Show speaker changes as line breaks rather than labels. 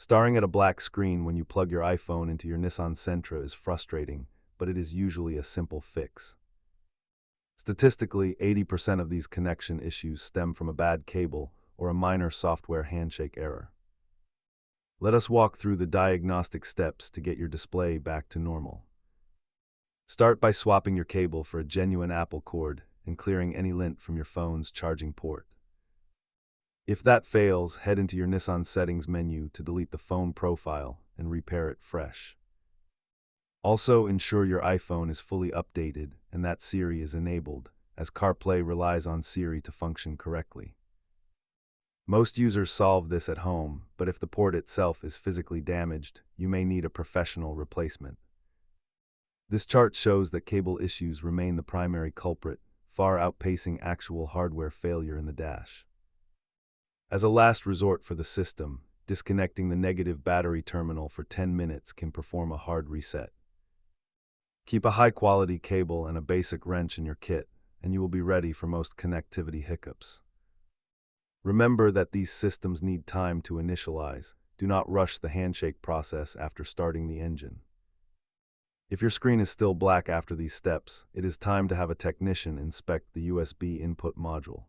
Staring at a black screen when you plug your iPhone into your Nissan Sentra is frustrating, but it is usually a simple fix. Statistically, 80% of these connection issues stem from a bad cable or a minor software handshake error. Let us walk through the diagnostic steps to get your display back to normal. Start by swapping your cable for a genuine Apple cord and clearing any lint from your phone's charging port. If that fails, head into your Nissan settings menu to delete the phone profile and repair it fresh. Also, ensure your iPhone is fully updated and that Siri is enabled, as CarPlay relies on Siri to function correctly. Most users solve this at home, but if the port itself is physically damaged, you may need a professional replacement. This chart shows that cable issues remain the primary culprit, far outpacing actual hardware failure in the dash. As a last resort for the system, disconnecting the negative battery terminal for 10 minutes can perform a hard reset. Keep a high-quality cable and a basic wrench in your kit, and you will be ready for most connectivity hiccups. Remember that these systems need time to initialize. Do not rush the handshake process after starting the engine. If your screen is still black after these steps, it is time to have a technician inspect the USB input module.